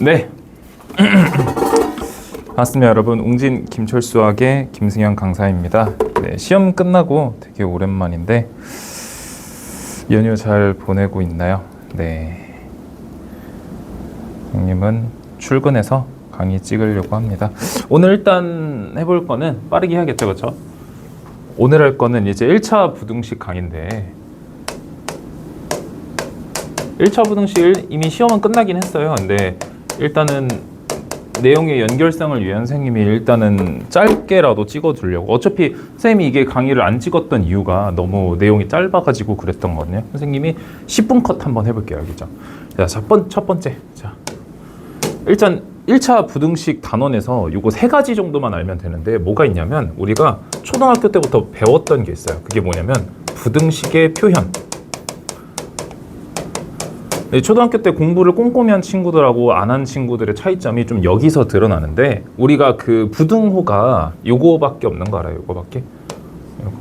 네. 반갑습니다 여러분. 웅진 김철수학의 김승현 강사입니다. 네, 시험 끝나고 되게 오랜만인데 연휴 잘 보내고 있나요? 네. 형님은 출근해서 강의 찍으려고 합니다. 오늘 일단 해볼 거는 빠르게 해야겠죠, 그렇죠? 오늘 할 거는 이제 1차 부등식 강의인데 1차 부등식 이미 시험은 끝나긴 했어요. 근데 일단은 내용의 연결성을 위한 선생님이 일단은 짧게라도 찍어두려고. 어차피 선생님이 이게 강의를 안 찍었던 이유가 너무 내용이 짧아가지고 그랬던 거거든요. 선생님이 10분 컷 한번 해볼게요. 알겠죠? 자, 첫 번째. 자, 일단 1차 부등식 단원에서 요거 3가지 정도만 알면 되는데 뭐가 있냐면 우리가 초등학교 때부터 배웠던 게 있어요. 그게 뭐냐면 부등식의 표현. 초등학교 때 공부를 꼼꼼히 한 친구들하고 안 한 친구들의 차이점이 좀 여기서 드러나는데 우리가 그 부등호가 요거밖에 없는 거 알아요? 요거밖에? 요거.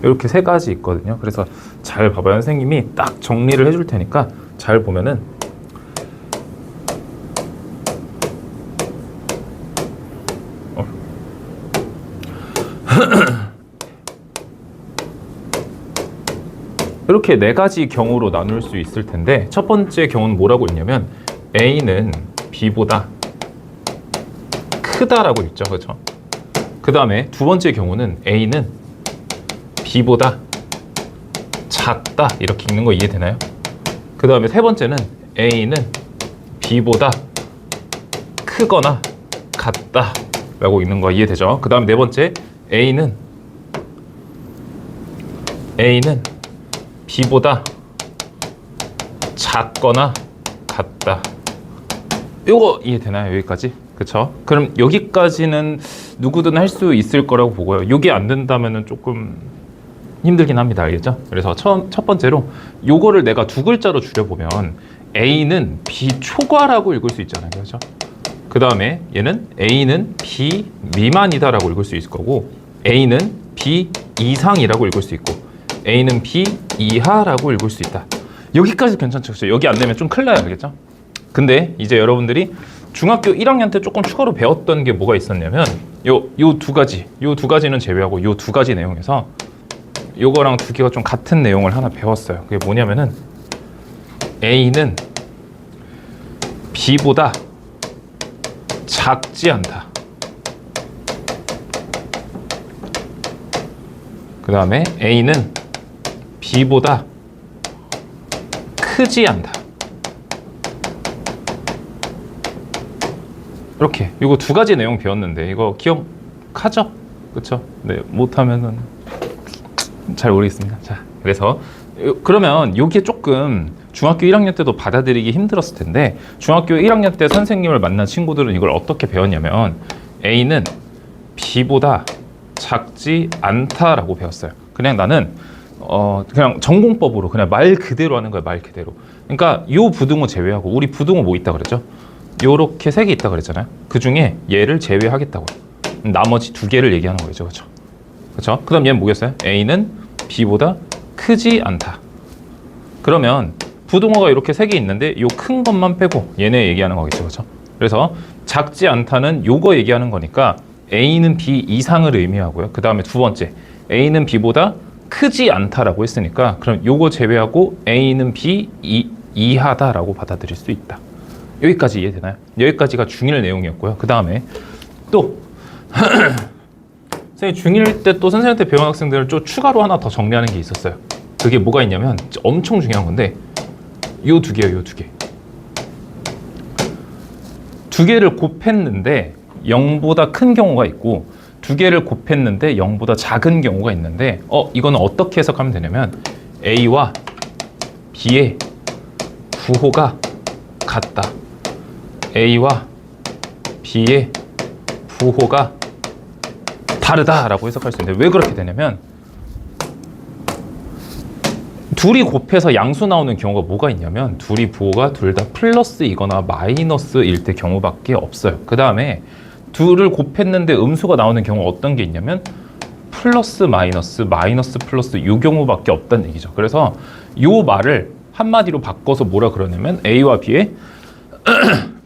이렇게 3가지 있거든요. 그래서 잘 봐봐요. 선생님이 딱 정리를 해줄 테니까 잘 보면은 이렇게 4가지 경우로 나눌 수 있을 텐데 첫 번째 경우는 뭐라고 읽냐면 A는 B보다 크다라고 읽죠. 그렇죠? 그 다음에 두 번째 경우는 A는 B보다 작다 이렇게 읽는 거 이해되나요? 그 다음에 세 번째는 A는 B보다 크거나 같다 라고 읽는 거 이해되죠? 그 다음에 네 번째 A는 B보다 작거나 같다. 요거 이해되나요? 여기까지? 그쵸? 그럼 여기까지는 누구든 할 수 있을 거라고 보고요. 요게 안 된다면은 조금 힘들긴 합니다. 알겠죠? 그래서 첫 번째로 요거를 내가 2글자로 줄여보면 A는 B 초과라고 읽을 수 있잖아요. 그렇죠? 그 다음에 얘는 A는 B 미만이다 라고 읽을 수 있을 거고 A는 B 이상이라고 읽을 수 있고 A는 B 이하라고 읽을 수 있다. 여기까지 괜찮죠? 여기 안 되면 좀 큰일 나요. 알겠죠? 근데 이제 여러분들이 중학교 1학년 때 조금 추가로 배웠던 게 뭐가 있었냐면 요 2가지는 제외하고 요 2가지 내용에서 요거랑 2개가 좀 같은 내용을 하나 배웠어요. 그게 뭐냐면은 A는 B보다 작지 않다. 그 다음에 A는 B보다 크지 않다. 이렇게 이거 2가지 내용 배웠는데 이거 기억하죠? 그쵸? 네, 못하면은 잘 모르겠습니다. 자, 그래서 그러면 이게 조금 중학교 1학년 때도 받아들이기 힘들었을 텐데 중학교 1학년 때 선생님을 만난 친구들은 이걸 어떻게 배웠냐면 A는 B보다 작지 않다라고 배웠어요. 그냥 나는 그냥 전공법으로 그냥 말 그대로 하는 거야. 말 그대로. 그러니까 요 부등호 제외하고 우리 부등호 뭐 있다 그랬죠? 요렇게 3개 있다 그랬잖아요. 그 중에 얘를 제외하겠다고. 나머지 2개를 얘기하는 거죠. 그렇죠? 그렇죠? 그다음 얘는 뭐겠어요? A는 B보다 크지 않다. 그러면 부등호가 이렇게 3개 있는데 요 큰 것만 빼고 얘네 얘기하는 거겠죠. 그렇죠? 그래서 작지 않다는 요거 얘기하는 거니까 A는 B 이상을 의미하고요. 그 다음에 두 번째 A는 B보다 크지 않다라고 했으니까 그럼 요거 제외하고 A는 B 이하다라고 받아들일 수 있다. 여기까지 이해되나요? 여기까지가 중1 내용이었고요. 그 다음에 또 선생님 중1 때 또 선생님한테 배운 학생들을 좀 추가로 하나 더 정리하는 게 있었어요. 그게 뭐가 있냐면 엄청 중요한 건데 요 2개예요. 요 2개. 2개를 곱했는데 0보다 큰 경우가 있고 2개를 곱했는데 0보다 작은 경우가 있는데 이거는 어떻게 해석하면 되냐면 A와 B의 부호가 같다. A와 B의 부호가 다르다라고 해석할 수 있는데 왜 그렇게 되냐면 둘이 곱해서 양수 나오는 경우가 뭐가 있냐면 둘이 부호가 둘 다 플러스이거나 마이너스일 때 경우밖에 없어요. 그 다음에 둘을 곱했는데 음수가 나오는 경우 어떤 게 있냐면 플러스 마이너스 마이너스 플러스 이 경우밖에 없다는 얘기죠. 그래서 이 말을 한마디로 바꿔서 뭐라 그러냐면 A와 B의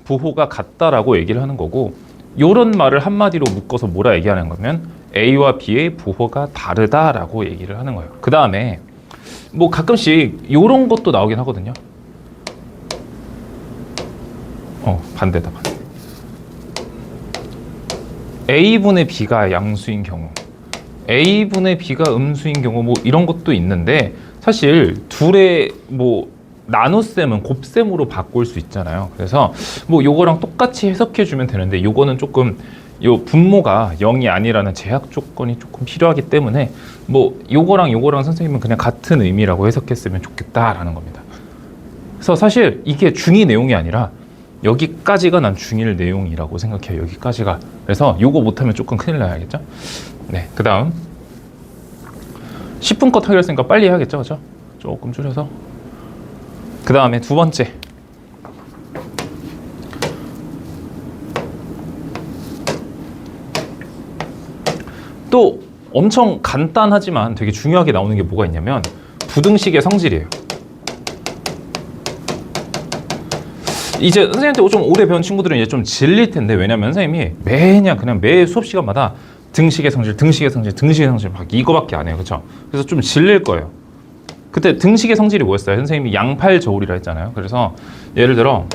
부호가 같다라고 얘기를 하는 거고, 요런 말을 한마디로 묶어서 뭐라 얘기하는 거면 A와 B의 부호가 다르다라고 얘기를 하는 거예요. 그 다음에 뭐 가끔씩 요런 것도 나오긴 하거든요. 반대다, 반대. A분의 B가 양수인 경우, A분의 B가 음수인 경우, 뭐 이런 것도 있는데, 사실 둘의 뭐 나눗셈은 곱셈으로 바꿀 수 있잖아요. 그래서 뭐 요거랑 똑같이 해석해 주면 되는데, 요거는 조금 요 분모가 0이 아니라는 제약 조건이 조금 필요하기 때문에, 뭐 요거랑 선생님은 그냥 같은 의미라고 해석했으면 좋겠다라는 겁니다. 그래서 사실 이게 중2 내용이 아니라 여기까지가 난 중1 내용이라고 생각해요. 여기까지가. 그래서 요거 못하면 조금 큰일 나야겠죠. 네, 그 다음 10분 컷 하기로 했으니까 빨리 해야겠죠. 그죠? 조금 줄여서. 그 다음에 두 번째, 또 엄청 간단하지만 되게 중요하게 나오는 게 뭐가 있냐면 부등식의 성질이에요. 이제 선생님한테 좀 오래 배운 친구들은 이제 좀 질릴 텐데, 왜냐면 선생님이 그냥 매 수업 시간마다 등식의 성질 막 이거밖에 안 해요. 그렇죠? 그래서 좀 질릴 거예요. 그때 등식의 성질이 뭐였어요? 선생님이 양팔저울이라 했잖아요. 그래서 예를 들어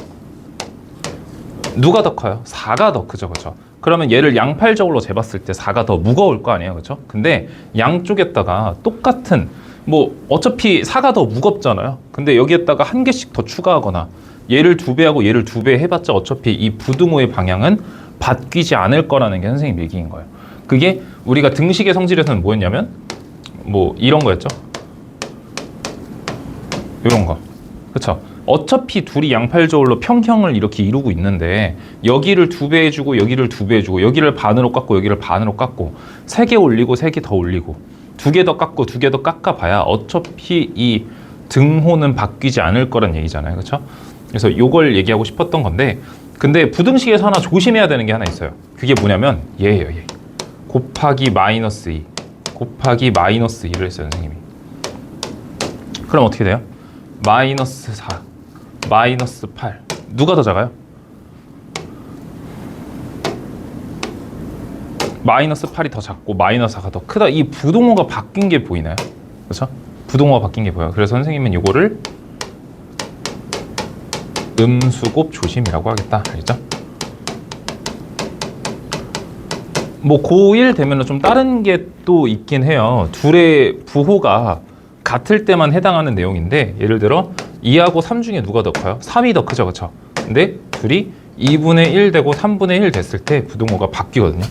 누가 더 커요? 4가 더 크죠. 그렇죠? 그러면 얘를 양팔저울로 재봤을 때 4가 더 무거울 거 아니에요. 그렇죠? 근데 양쪽에다가 똑같은, 뭐 어차피 4가 더 무겁잖아요. 근데 여기에다가 한 개씩 더 추가하거나 얘를 2배하고 얘를 2배 해봤자 어차피 이 부등호의 방향은 바뀌지 않을 거라는 게 선생님 얘기인 거예요. 그게 우리가 등식의 성질에서는 뭐였냐면 뭐 이런 거였죠. 이런 거. 그쵸? 어차피 둘이 양팔저울로 평형을 이렇게 이루고 있는데, 여기를 2배 해주고 여기를 2배 해주고 여기를 반으로 깎고 여기를 반으로 깎고 3개 올리고 3개 더 올리고 2개 더 깎고 2개 더 깎아봐야 어차피 이 등호는 바뀌지 않을 거란 얘기잖아요. 그렇죠? 그래서 이걸 얘기하고 싶었던 건데, 근데 부등식에서 하나 조심해야 되는 게 하나 있어요. 그게 뭐냐면 얘예요. 얘. 곱하기 마이너스 2 곱하기 마이너스 2를 했어요, 선생님이. 그럼 어떻게 돼요? 마이너스 4 마이너스 8 누가 더 작아요? 마이너스 8이 더 작고 마이너스 4가 더 크다. 이 부동호가 바뀐 게 보이나요? 그렇죠? 부동호가 바뀐 게 보여요. 그래서 선생님은 이거를 음수곱 조심이라고 하겠다. 알겠죠? 뭐 고1 되면 좀 다른 게 또 있긴 해요. 둘의 부호가 같을 때만 해당하는 내용인데, 예를 들어 2하고 3 중에 누가 더 커요? 3이 더 크죠. 그렇죠? 근데 둘이 2분의 1 되고 3분의 1 됐을 때 부등호가 바뀌거든요.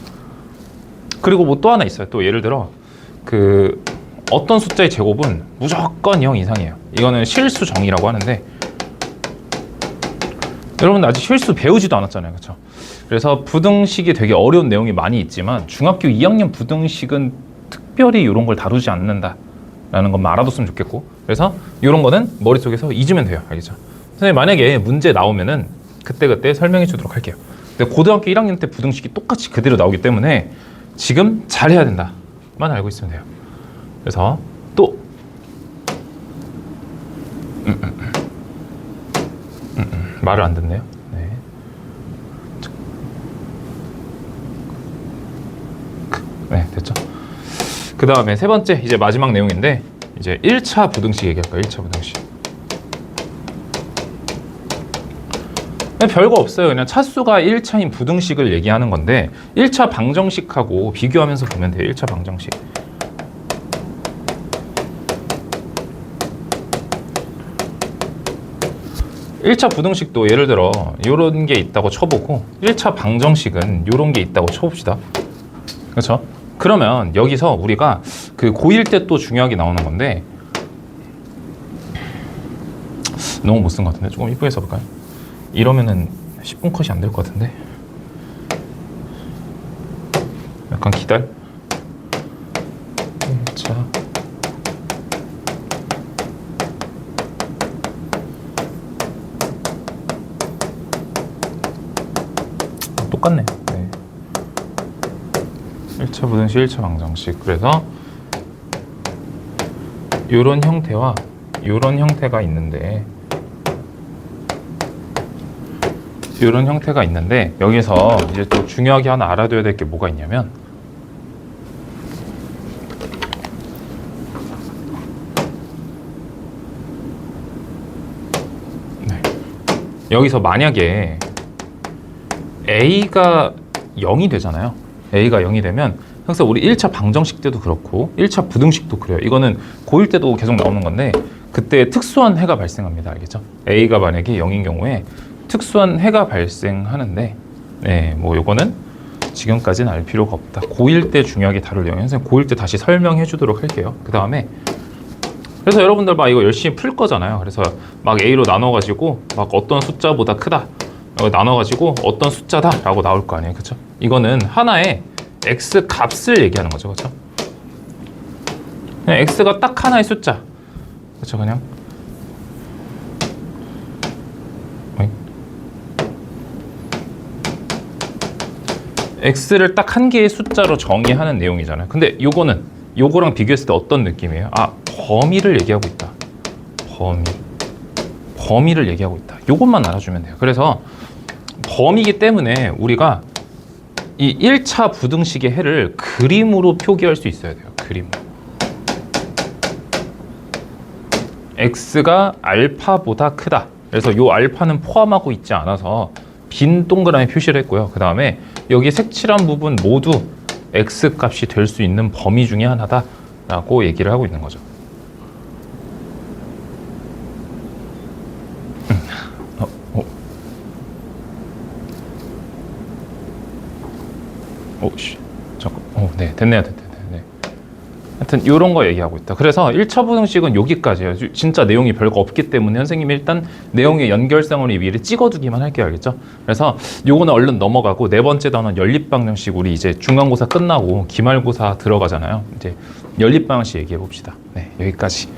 그리고 뭐 또 하나 있어요. 또 예를 들어 그 어떤 숫자의 제곱은 무조건 0 이상이에요. 이거는 실수정의라고 하는데, 여러분 아직 실수 배우지도 않았잖아요. 그렇죠? 그래서 부등식이 되게 어려운 내용이 많이 있지만 중학교 2학년 부등식은 특별히 이런 걸 다루지 않는다 라는 것만 알아뒀으면 좋겠고, 그래서 이런 거는 머릿속에서 잊으면 돼요. 알겠죠? 선생님 만약에 문제 나오면은 그때그때 설명해 주도록 할게요. 근데 고등학교 1학년 때 부등식이 똑같이 그대로 나오기 때문에 지금 잘해야 된다만 알고 있으면 돼요. 그래서 또 말을 안 듣네요. 네. 네, 됐죠. 그 다음에 세 번째, 이제 마지막 내용인데, 이제 1차 부등식 얘기할까요? 1차 부등식. 별거 없어요. 그냥 차수가 1차인 부등식을 얘기하는 건데, 1차 방정식하고 비교하면서 보면 돼요. 1차 방정식. (1차) 부등식도 예를 들어 이런 게 있다고 쳐보고, 1차 방정식은 이런 게 있다고 쳐봅시다. 그렇죠? 그러면 여기서 우리가 그 고1 때 또 중요하게 나오는 건데, 너무 못 쓴 것 같은데 조금 이쁘게 써볼까요? 이러면은 10분 컷이 안 될 것 같은데, 약간 기다려. 1차 똑같네. 네. 1차 부등식, 1차 방정식. 그래서 이런 형태와 이런 형태가 있는데, 이런 형태가 있는데 여기서 이제 또 중요하게 하나 알아둬야 될 게 뭐가 있냐면 네. 여기서 만약에 A가 0이 되잖아요. A가 0이 되면 항상 우리 1차 방정식 때도 그렇고 1차 부등식도 그래요. 이거는 고1 때도 계속 나오는 건데 그때 특수한 해가 발생합니다. 알겠죠? A가 만약에 0인 경우에 특수한 해가 발생하는데 네, 뭐 요거는 지금까지는 알 필요가 없다. 고1 때 중요하게 다룰 내용 선생님 고1 때 다시 설명해 주도록 할게요. 그 다음에 그래서 여러분들 막 이거 열심히 풀 거잖아요. 그래서 막 A로 나눠가지고 막 어떤 숫자보다 크다 나눠가지고 어떤 숫자다 라고 나올 거 아니에요. 그쵸? 이거는 하나의 X 값을 얘기하는 거죠. 그쵸? 그냥 X가 딱 하나의 숫자. 그쵸? 그냥 X를 딱 한 개의 숫자로 정의하는 내용이잖아요. 근데 요거는 요거랑 비교했을 때 어떤 느낌이에요? 아, 범위를 얘기하고 있다. 범위를 얘기하고 있다. 요것만 알아주면 돼요. 그래서 범위이기 때문에 우리가 이 1차 부등식의 해를 그림으로 표기할 수 있어야 돼요. 그림으로. X가 알파보다 크다. 그래서 요 알파는 포함하고 있지 않아서 빈 동그라미 표시를 했고요. 그 다음에 여기 색칠한 부분 모두 X 값이 될 수 있는 범위 중에 하나다 라고 얘기를 하고 있는 거죠. 네, 됐네요. 네. 하여튼 이런 거 얘기하고 있다. 그래서 1차 부등식은 여기까지예요. 진짜 내용이 별거 없기 때문에 선생님이 일단 내용의 연결성을 미리 찍어두기만 할게요. 알겠죠? 그래서 요거는 얼른 넘어가고 네 번째 단원 연립방정식 우리 이제 중간고사 끝나고 기말고사 들어가잖아요. 이제 연립방정식 얘기해 봅시다. 네, 여기까지.